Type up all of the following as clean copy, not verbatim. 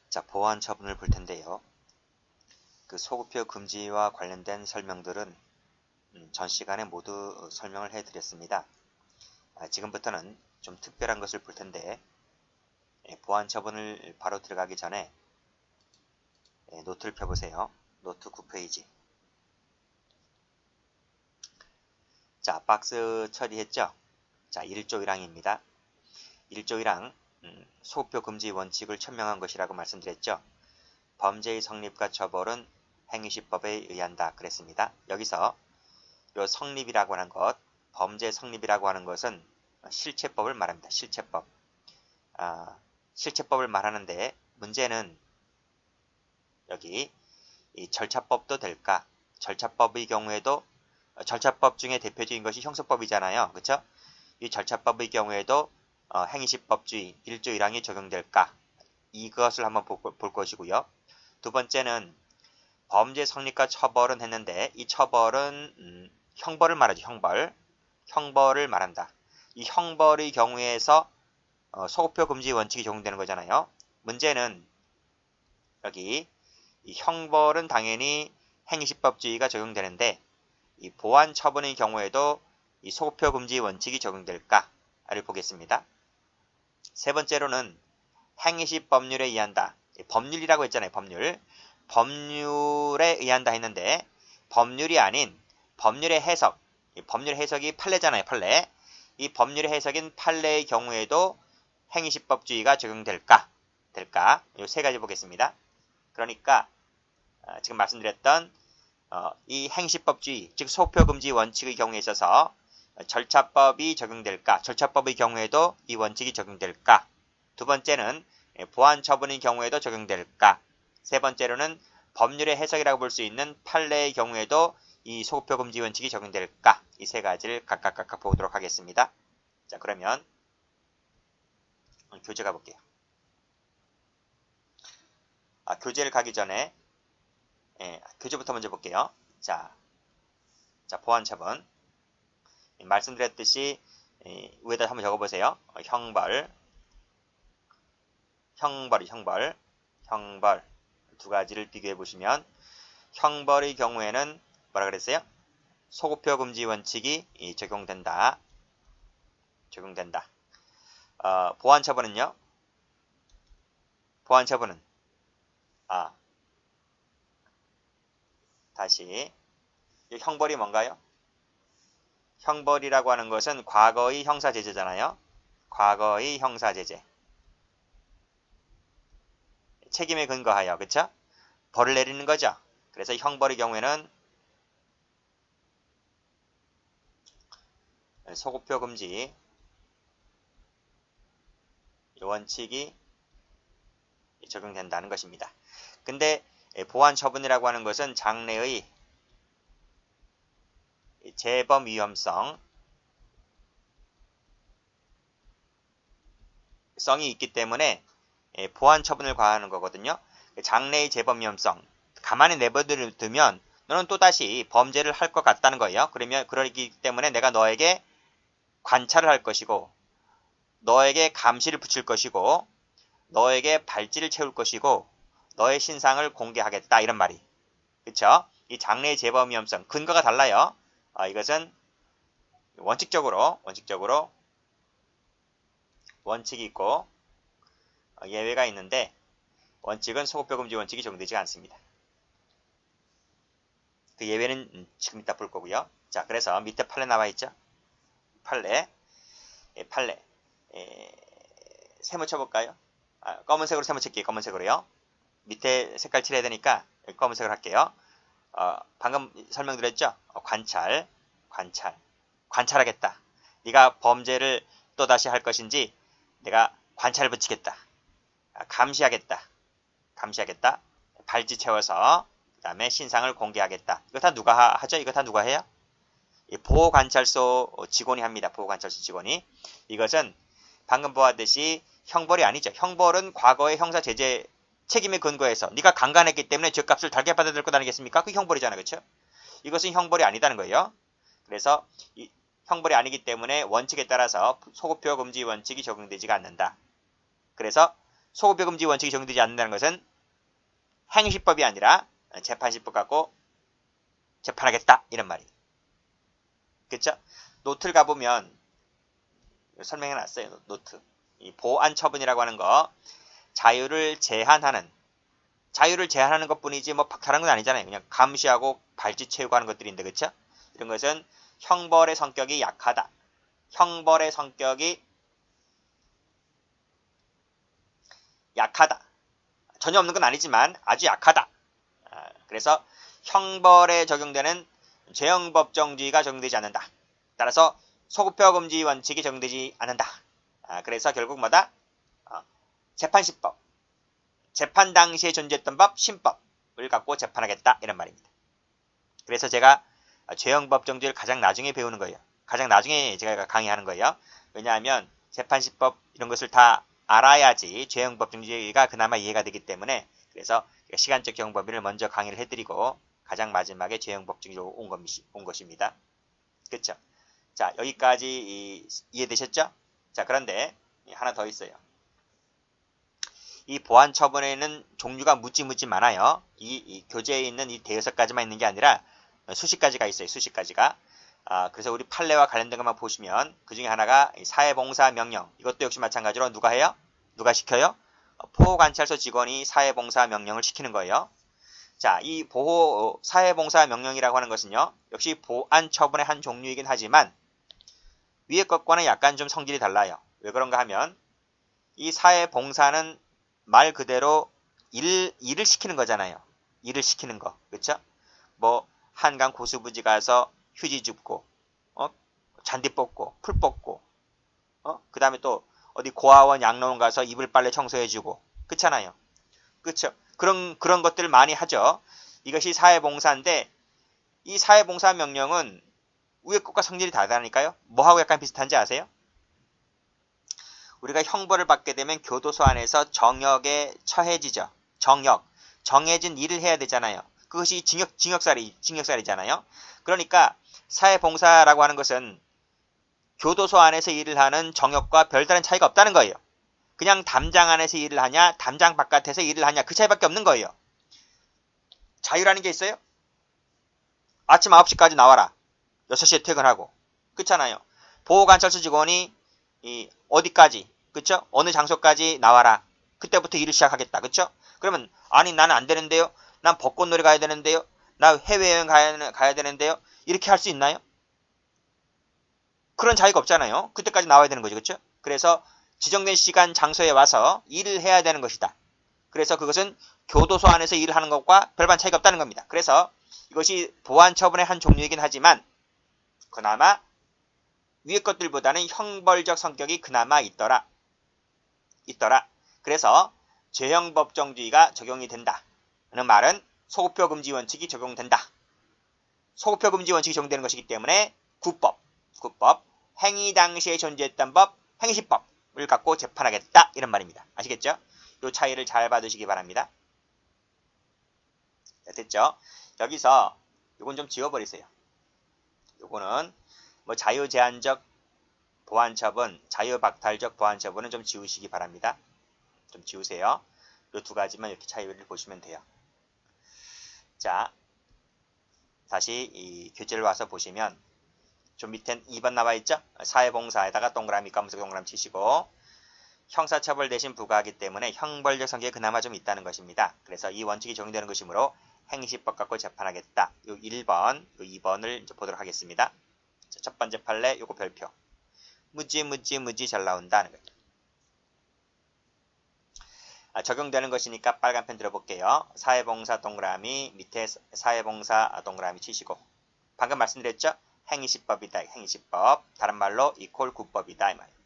자, 보완 처분을 볼 텐데요. 그 소급표 금지와 관련된 설명들은 전 시간에 모두 설명을 해드렸습니다. 지금부터는 좀 특별한 것을 볼 텐데, 보완 처분을 바로 들어가기 전에 노트를 펴보세요. 노트 9페이지. 자, 박스 처리했죠? 자, 1조 1항입니다. 1조 1항, 소급표 금지 원칙을 천명한 것이라고 말씀드렸죠? 범죄의 성립과 처벌은 행위시법에 의한다 그랬습니다. 여기서 요 성립이라고 하는 것, 범죄 성립이라고 하는 것은 실체법을 말합니다. 실체법. 실체법을 말하는데 문제는 여기 이 절차법도 될까? 절차법의 경우에도 절차법 중에 대표적인 것이 형사법이잖아요. 그렇죠? 이 절차법의 경우에도 행위시법주의 1조 1항이 적용될까? 이것을 한번 볼 것이고요. 두 번째는 범죄 성립과 처벌은 했는데 이 처벌은 형벌을 말하죠. 형벌을 말한다. 이 형벌의 경우에서 소급표 금지 원칙이 적용되는 거잖아요. 문제는 여기 이 형벌은 당연히 행위시법주의가 적용되는데 이 보완 처분의 경우에도 이 소급표 금지 원칙이 적용될까를 보겠습니다. 세 번째로는 행위시 법률에 의한다. 법률이라고 했잖아요. 법률에 의한다 했는데 법률이 아닌 법률의 해석. 법률 해석이 판례잖아요. 판례. 이 법률의 해석인 판례의 경우에도 행위시법주의가 적용될까? 이 세 가지 보겠습니다. 그러니까 지금 말씀드렸던 이 행시법주의, 즉 소표금지 원칙의 경우에 있어서 절차법이 적용될까? 절차법의 경우에도 이 원칙이 적용될까? 두 번째는 보완 처분의 경우에도 적용될까? 세 번째로는 법률의 해석이라고 볼 수 있는 판례의 경우에도 이 소표금지 원칙이 적용될까? 이 세 가지를 각각 보도록 하겠습니다. 자, 그러면 교재 가볼게요. 교재를 가기 전에 교재부터 먼저 볼게요. 자, 보완 처분. 말씀드렸듯이 위에다 한번 적어보세요. 형벌 두 가지를 비교해 보시면 형벌의 경우에는 뭐라 그랬어요? 소급표 금지 원칙이 적용된다. 보완 처분은요? 보완 처분은 다시 형벌이 뭔가요? 형벌이라고 하는 것은 과거의 형사제재잖아요. 과거의 형사제재. 책임에 근거하여, 그쵸? 벌을 내리는 거죠. 그래서 형벌의 경우에는 소급표 금지 원칙이 적용된다는 것입니다. 근데 보완 처분이라고 하는 것은 장래의 재범 위험성이 있기 때문에 보완 처분을 과하는 거거든요. 장래의 재범 위험성. 가만히 내버려두면 너는 또다시 범죄를 할 것 같다는 거예요. 그러기 때문에 내가 너에게 관찰을 할 것이고 너에게 감시를 붙일 것이고 너에게 발찌를 채울 것이고 너의 신상을 공개하겠다 이런 말이. 그쵸? 이 장래의 재범 위험성. 근거가 달라요. 이것은 원칙적으로 원칙이 있고 예외가 있는데 원칙은 소급표 금지 원칙이 적용되지 않습니다. 그 예외는 지금 이따 볼 거고요. 자, 그래서 밑에 판례 나와 있죠? 판례 세모 쳐볼까요? 검은색으로 세모 칠게요. 검은색으로요. 밑에 색깔 칠해야 되니까 검은색으로 할게요. 방금 설명드렸죠? 관찰하겠다. 네가 범죄를 또다시 할 것인지 내가 관찰을 붙이겠다. 감시하겠다. 발찌 채워서 그 다음에 신상을 공개하겠다. 이거 다 누가 하죠? 이거 다 누가 해요? 보호관찰소 직원이 합니다. 보호관찰소 직원이. 이것은 방금 보았듯이 형벌이 아니죠. 형벌은 과거의 형사제재 책임에 근거해서 네가 강간했기 때문에 죄값을 달게 받아야 될 것 아니겠습니까? 그게 형벌이잖아요. 그렇죠? 이것은 형벌이 아니다는 거예요. 그래서 이 형벌이 아니기 때문에 원칙에 따라서 소급표 금지 원칙이 적용되지가 않는다. 그래서 소급요금지 원칙이 적용되지 않는다는 것은 행시법이 아니라 재판시법 갖고 재판하겠다 이런 말이에요. 그쵸? 노트를 가보면 설명해놨어요. 노트. 이 보안처분이라고 하는 거 자유를 제한하는 것뿐이지 뭐 다른 건 아니잖아요. 그냥 감시하고 발찌 채우고 하는 것들인데 그쵸? 이런 것은 형벌의 성격이 약하다. 형벌의 성격이 약하다. 전혀 없는 건 아니지만 아주 약하다. 그래서 형벌에 적용되는 죄형법정주의가 적용되지 않는다. 따라서 소급표금지 원칙이 적용되지 않는다. 그래서 결국 뭐다? 재판시법. 재판 당시에 존재했던 법, 신법을 갖고 재판하겠다. 이런 말입니다. 그래서 제가 죄형법정주의를 가장 나중에 배우는 거예요. 가장 나중에 제가 강의하는 거예요. 왜냐하면 재판시법 이런 것을 다 알아야지 죄형법정주의가 그나마 이해가 되기 때문에 그래서 시간적 경범위를 먼저 강의를 해드리고 가장 마지막에 죄형법정주의로 온 것입니다. 그렇죠? 자, 여기까지 이해되셨죠? 자, 그런데 하나 더 있어요. 이 보안처분에는 종류가 무지 많아요. 이 교재에 있는 이 대여섯 가지만 있는 게 아니라 수십 가지가 있어요. 수십 가지가. 그래서 우리 판례와 관련된 것만 보시면 그 중에 하나가 사회봉사명령. 이것도 역시 마찬가지로 누가 해요? 누가 시켜요? 포관찰소 직원이 사회봉사명령을 시키는 거예요. 자, 이 사회봉사명령이라고 하는 것은요. 역시 보안처분의 한 종류이긴 하지만 위에 것과는 약간 좀 성질이 달라요. 왜 그런가 하면 이 사회봉사는 말 그대로 일을 시키는 거잖아요. 일을 시키는 거. 그쵸? 뭐 한강 고수부지 가서 휴지 줍고 잔디 뽑고 풀 뽑고 그 다음에 또 어디 고아원 양로원 가서 이불 빨래 청소해주고 그렇잖아요. 그쵸? 그런 것들 많이 하죠. 이것이 사회봉사인데 이 사회봉사 명령은 위에 것과 성질이 다르다니까요. 뭐하고 약간 비슷한지 아세요? 우리가 형벌을 받게 되면 교도소 안에서 정역에 처해지죠. 정해진 일을 해야 되잖아요. 그것이 징역살이잖아요. 그러니까 사회봉사라고 하는 것은 교도소 안에서 일을 하는 정역과 별다른 차이가 없다는 거예요. 그냥 담장 안에서 일을 하냐, 담장 바깥에서 일을 하냐, 그 차이밖에 없는 거예요. 자유라는 게 있어요? 아침 9시까지 나와라. 6시에 퇴근하고. 그렇잖아요. 보호관찰소 직원이 어디까지, 그쵸? 어느 장소까지 나와라. 그때부터 일을 시작하겠다. 그쵸? 그러면 아니 나는 안 되는데요. 난 벚꽃놀이 가야 되는데요. 나 해외여행 가야 되는데요. 이렇게 할 수 있나요? 그런 자유가 없잖아요. 그때까지 나와야 되는 거죠. 그쵸? 그래서 지정된 시간 장소에 와서 일을 해야 되는 것이다. 그래서 그것은 교도소 안에서 일을 하는 것과 별반 차이가 없다는 겁니다. 그래서 이것이 보안처분의 한 종류이긴 하지만 그나마 위의 것들보다는 형벌적 성격이 그나마 있더라. 그래서 죄형법정주의가 적용이 된다. 는 말은 소급표금지 원칙이 적용된다. 소급표금지 원칙이 적용되는 것이기 때문에 구법, 행위 당시에 존재했던 법, 행시법을 갖고 재판하겠다. 이런 말입니다. 아시겠죠? 이 차이를 잘 봐두시기 바랍니다. 자, 됐죠? 여기서 이건 좀 지워버리세요. 요거는 뭐 자유제한적 보안처분, 자유박탈적 보안처분은 좀 지우시기 바랍니다. 좀 지우세요. 이 두 가지만 이렇게 차이를 보시면 돼요. 자, 다시 이 교재를 와서 보시면 좀 밑엔 2번 나와 있죠? 사회봉사에다가 동그라미 검은색 동그라미 치시고 형사처벌 대신 부과하기 때문에 형벌적 성격이 그나마 좀 있다는 것입니다. 그래서 이 원칙이 적용되는 것이므로 행시법 갖고 재판하겠다. 요 1번, 요 2번을 이제 보도록 하겠습니다. 자, 첫 번째 판례 요거 별표. 무지 잘 나온다는 거예요. 적용되는 것이니까 빨간 펜 들어볼게요. 사회봉사 동그라미 밑에 사회봉사 동그라미 치시고 방금 말씀드렸죠? 행위시법이다. 행위시법. 다른 말로 이퀄 구법이다. 이 말이에요.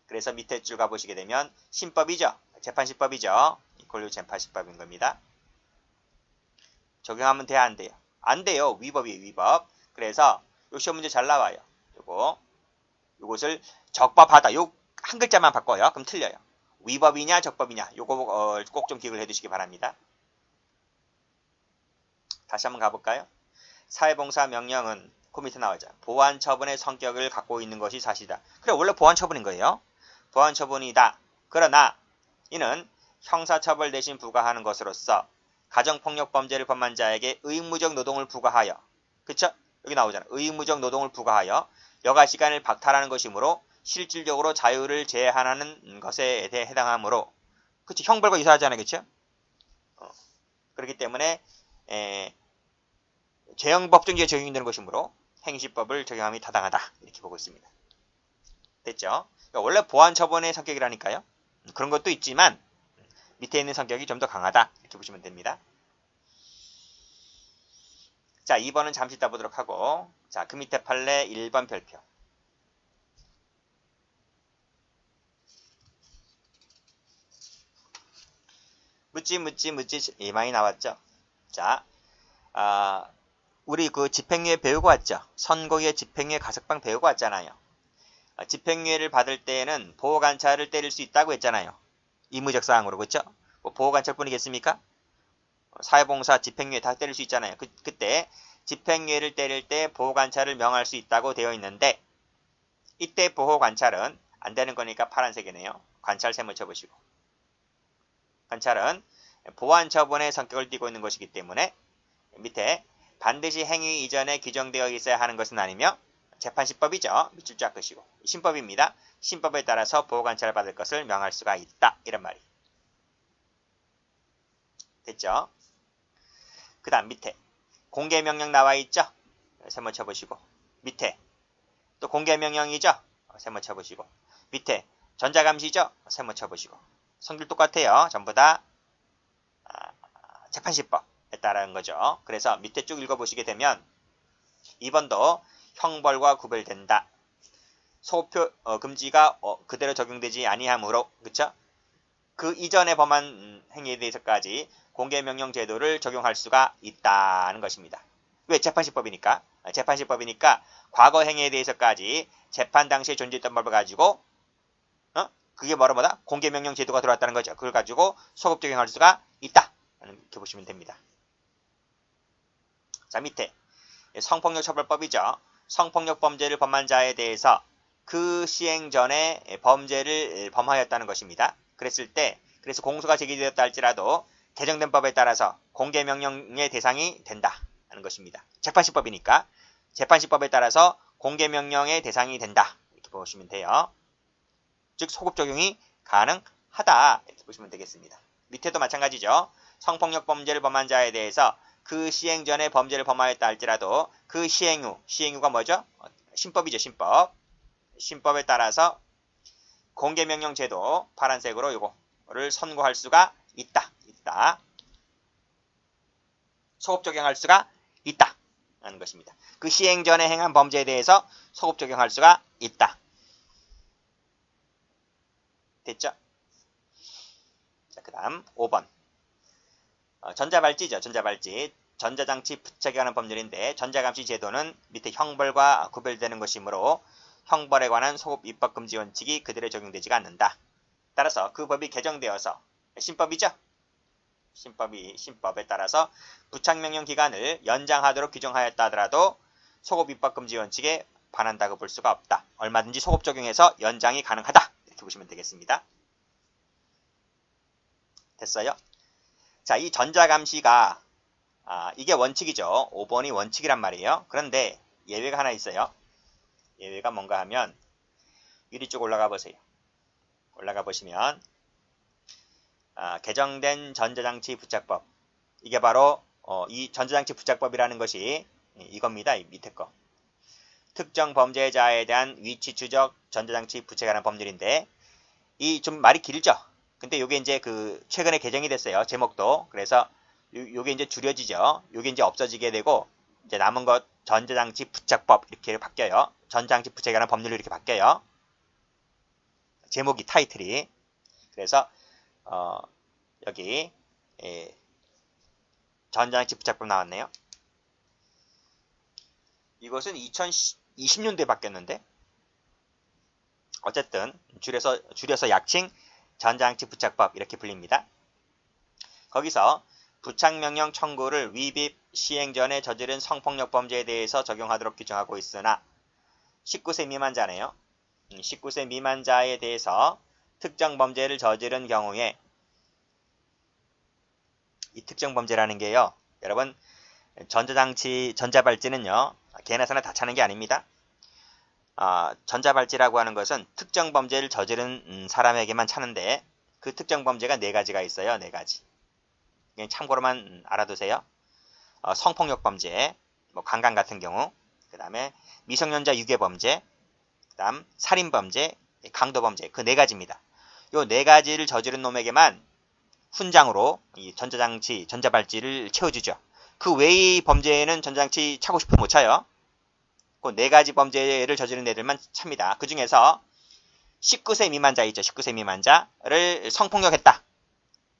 그래서 밑에 줄 가보시게 되면 신법이죠. 재판시법이죠. 이퀄 재판시법인 겁니다. 적용하면 돼야 안 돼요? 안 돼요. 위법이에요. 위법. 그래서 요 시험 문제 잘 나와요. 요것을 적법하다. 요 한 글자만 바꿔요. 그럼 틀려요. 위법이냐 적법이냐. 요거 꼭 좀 기억을 해두시기 바랍니다. 다시 한번 가볼까요? 사회봉사 명령은 그 밑에 나오죠. 보안처분의 성격을 갖고 있는 것이 사실이다. 그래 원래 보안처분인 거예요. 보완처분이다. 그러나 이는 형사처벌 대신 부과하는 것으로서 가정폭력 범죄를 범한 자에게 의무적 노동을 부과하여, 그쵸? 여기 나오잖아. 의무적 노동을 부과하여 여가시간을 박탈하는 것이므로 실질적으로 자유를 제한하는 것에 대해 해당하므로, 그치? 형벌과 유사하잖아요. 그쵸? 그렇기 때문에 재형법정지에 적용되는 것이므로 행시법을 적용함이 타당하다. 이렇게 보고 있습니다. 됐죠? 그러니까 원래 보완처분의 성격이라니까요. 그런 것도 있지만 밑에 있는 성격이 좀 더 강하다. 이렇게 보시면 됩니다. 자, 2번은 잠시 이따 보도록 하고, 자, 그 밑에 판례 1번 별표. 묻지 많이 나왔죠. 자, 우리 그 집행유예 배우고 왔죠. 선고유예, 집행유예, 가석방 배우고 왔잖아요. 집행유예를 받을 때에는 보호관찰을 때릴 수 있다고 했잖아요. 의무적 사항으로. 그렇죠? 뭐 보호관찰뿐이겠습니까? 사회봉사, 집행유예 다 때릴 수 있잖아요. 그때 집행유예를 때릴 때 보호관찰을 명할 수 있다고 되어 있는데, 이때 보호관찰은 안 되는 거니까 파란색이네요. 관찰 세모 쳐보시고. 관찰은 보완처분의 성격을 띠고 있는 것이기 때문에 밑에 반드시 행위 이전에 규정되어 있어야 하는 것은 아니며 재판시법이죠. 밑줄 쫙 끄시고. 신법입니다. 신법에 따라서 보호관찰을 받을 것을 명할 수가 있다. 이런 말이. 됐죠? 그 다음 밑에 공개명령 나와 있죠? 세모 쳐보시고. 밑에 또 공개명령이죠? 세모 쳐보시고. 밑에 전자감시죠? 세모 쳐보시고. 성질 똑같아요. 전부 다 재판시법에 따른 거죠. 그래서 밑에 쭉 읽어보시게 되면 2번도 형벌과 구별된다. 소표 금지가 그대로 적용되지 아니하므로, 그쵸? 그 이전에 범한 행위에 대해서까지 공개명령 제도를 적용할 수가 있다는 것입니다. 왜? 재판시법이니까. 재판시법이니까 과거 행위에 대해서까지 재판 당시에 존재했던 법을 가지고 그게 뭐다? 공개명령 제도가 들어왔다는 거죠. 그걸 가지고 소급 적용할 수가 있다. 이렇게 보시면 됩니다. 자, 밑에 성폭력 처벌법이죠. 성폭력 범죄를 범한 자에 대해서 그 시행 전에 범죄를 범하였다는 것입니다. 그래서 공소가 제기되었다 할지라도 개정된 법에 따라서 공개명령의 대상이 된다 하는 것입니다. 재판시법이니까 재판시법에 따라서 공개명령의 대상이 된다. 이렇게 보시면 돼요. 즉 소급 적용이 가능하다. 이렇게 보시면 되겠습니다. 밑에도 마찬가지죠. 성폭력 범죄를 범한 자에 대해서 그 시행 전에 범죄를 범하였다 할지라도 그 시행 후가 뭐죠? 신법이죠. 신법에 따라서 공개명령 제도 파란색으로 요거를 선고할 수가 있다. 소급 적용할 수가 있다 하는 것입니다. 그 시행 전에 행한 범죄에 대해서 소급 적용할 수가 있다. 됐죠? 자, 그 다음 5번. 전자발찌죠. 전자장치 부착에 관한 법률인데 전자감시 제도는 밑에 형벌과 구별되는 것이므로 형벌에 관한 소급 입법 금지 원칙이 그대로 적용되지가 않는다. 따라서 그 법이 개정되어서 신법이죠. 신법에 따라서 부착명령 기간을 연장하도록 규정하였다 하더라도 소급 입법 금지 원칙에 반한다고 볼 수가 없다. 얼마든지 소급 적용해서 연장이 가능하다. 이렇게 보시면 되겠습니다. 됐어요? 자, 이 전자감시가 이게 원칙이죠. 5번이 원칙이란 말이에요. 그런데 예외가 하나 있어요. 예외가 뭔가 하면 위리 쪽 올라가 보세요. 올라가 보시면 개정된 전자장치 부착법. 이게 바로 이 전자장치 부착법이라는 것이 이겁니다. 이 밑에 거. 특정 범죄자에 대한 위치 추적 전자장치 부착에 관한 법률인데 이 좀 말이 길죠. 근데 요게 이제 그 최근에 개정이 됐어요. 제목도. 그래서 요게 이제 줄여지죠. 요게 이제 없어지게 되고 이제 남은 것 전자장치 부착법 이렇게 바뀌어요. 전자장치 부착에 관한 법률로 이렇게 바뀌어요. 제목이 타이틀이. 그래서 여기 전자장치 부착법 나왔네요. 이것은 2020년도에 바뀌었는데 어쨌든 줄여서 약칭 전자장치 부착법 이렇게 불립니다. 거기서 부착명령 청구를 위법 시행 전에 저지른 성폭력 범죄에 대해서 적용하도록 규정하고 있으나 19세 미만자네요. 19세 미만자에 대해서 특정 범죄를 저지른 경우에 이 특정 범죄라는 게요. 여러분 전자장치, 전자발찌는요. 개나 소나 다 차는 게 아닙니다. 전자발찌라고 하는 것은 특정 범죄를 저지른 사람에게만 차는데 그 특정 범죄가 네 가지가 있어요. 네 가지. 그냥 참고로만 알아두세요. 성폭력 범죄, 뭐 강간 같은 경우, 그 다음에 미성년자 유괴 범죄, 그 다음 살인 범죄, 강도 범죄, 그 네 가지입니다. 요 네 가지를 저지른 놈에게만 훈장으로 이 전자장치, 전자발찌를 채워주죠. 그 외의 범죄에는 전자장치 차고 싶으면 못 차요. 그 네 가지 범죄를 저지른 애들만 찹니다. 그 중에서 19세 미만자 있죠. 19세 미만자를 성폭력했다.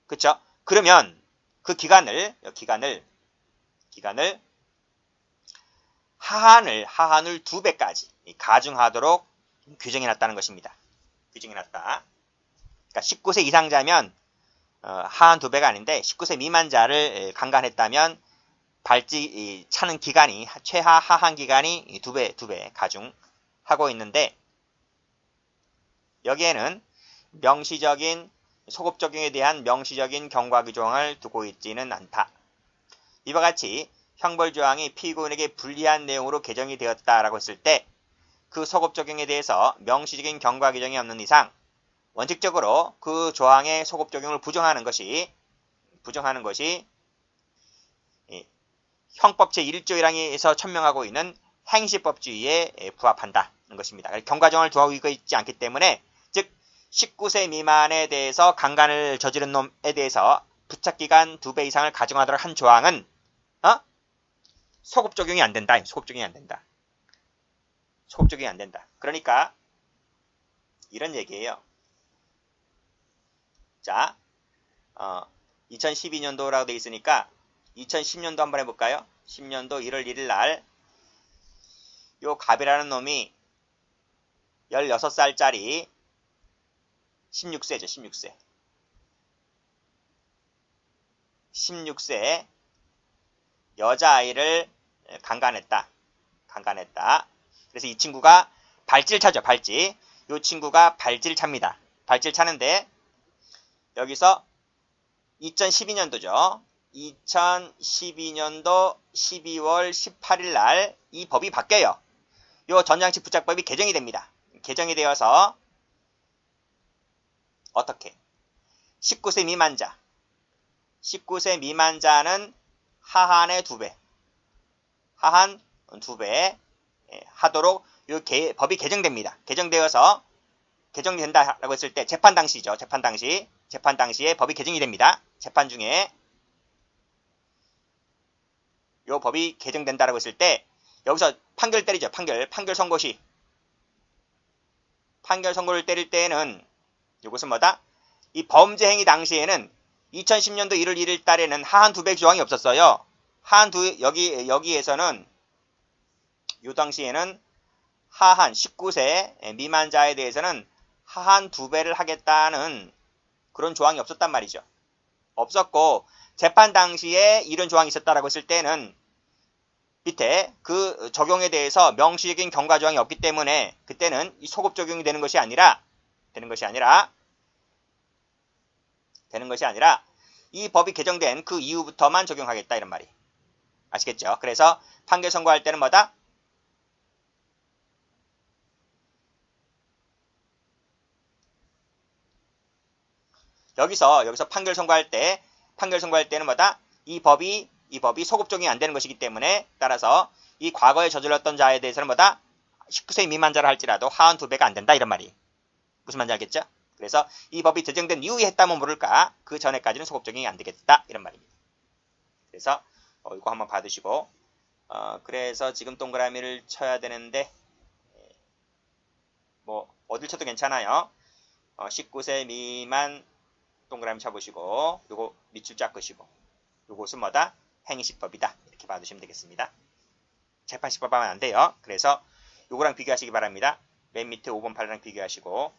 그쵸? 그러면 그 기간을 하한을 2배까지 가중하도록 규정해놨다는 것입니다. 규정해놨다. 그러니까 19세 이상자면 하한 2배가 아닌데 19세 미만자를 강간했다면 발찌 차는 기간이 최하 하한 기간이 2배 가중하고 있는데 여기에는 명시적인 소급 적용에 대한 명시적인 경과 규정을 두고 있지는 않다. 이와 같이 형벌 조항이 피고인에게 불리한 내용으로 개정이 되었다라고 했을 때 그 소급 적용에 대해서 명시적인 경과 규정이 없는 이상 원칙적으로 그 조항의 소급 적용을 부정하는 것이 형법 제1조 1항에서 천명하고 있는 행시법주의에 부합한다는 것입니다. 경과정을 두고 있지 않기 때문에 즉 19세 미만에 대해서 강간을 저지른 놈에 대해서 부착기간 2배 이상을 가중하도록 한 조항은 소급 적용이 안 된다. 소급 적용이 안 된다. 그러니까 이런 얘기예요. 자, 2012년도라고 되어 있으니까 2010년도 한번 해볼까요? 10년도 1월 1일 날 요 갑이라는 놈이 16살짜리 16세죠. 16세 여자아이를 강간했다. 그래서 이 친구가 발찌를 차죠. 발찌. 이 친구가 발찌를 찹니다. 발찌를 차는데 여기서 2012년도죠. 2012년도 12월 18일 날 이 법이 바뀌어요. 이 전자장치 부착법이 개정이 됩니다. 개정이 되어서 어떻게? 19세 미만자는 하한의 2배 하도록 이 법이 개정됩니다. 개정된다라고 했을 때 재판 당시에 법이 개정이 됩니다. 재판 중에 이 법이 개정된다라고 했을 때 여기서 판결 때리죠. 판결 선고시. 판결 선고를 때릴 때에는 이것은 뭐다? 이 범죄 행위 당시에는 2010년도 1월 1일 달에는 하한 2배 조항이 없었어요. 여기에서는 요 당시에는 하한 19세 미만자에 대해서는 하한 2배를 하겠다는 그런 조항이 없었단 말이죠. 없었고 재판 당시에 이런 조항이 있었다라고 했을 때는 밑에 그 적용에 대해서 명시적인 경과 조항이 없기 때문에 그때는 이 소급 적용이 되는 것이 아니라 이 법이 개정된 그 이후부터만 적용하겠다 이런 말이. 아시겠죠? 그래서 판결 선고할 때는 뭐다? 여기서 판결 선고할 때는 뭐다? 이 법이 소급 적용이 안 되는 것이기 때문에 따라서 이 과거에 저질렀던 자에 대해서는 뭐다? 19세 미만자라 할지라도 하한 2배가 안 된다 이런 말이. 무슨 말인지 알겠죠? 그래서 이 법이 제정된 이후에 했다면 모를까 그 전에까지는 소급 적용이 안 되겠다 이런 말입니다. 그래서 이거 한번 받으시고 그래서 지금 동그라미를 쳐야 되는데 뭐 어딜 쳐도 괜찮아요. 19세 미만 동그라미 쳐보시고 요거 밑줄 쫙 그시고 요것은 뭐다? 행위시법이다. 이렇게 봐두시면 되겠습니다. 재판시법 하면 안 돼요. 그래서 요거랑 비교하시기 바랍니다. 맨 밑에 5번 8랑 비교하시고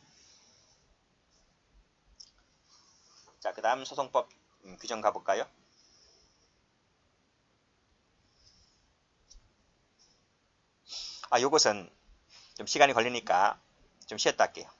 자, 그 다음 소송법 규정 가볼까요? 요것은 좀 시간이 걸리니까 좀 쉬었다 할게요.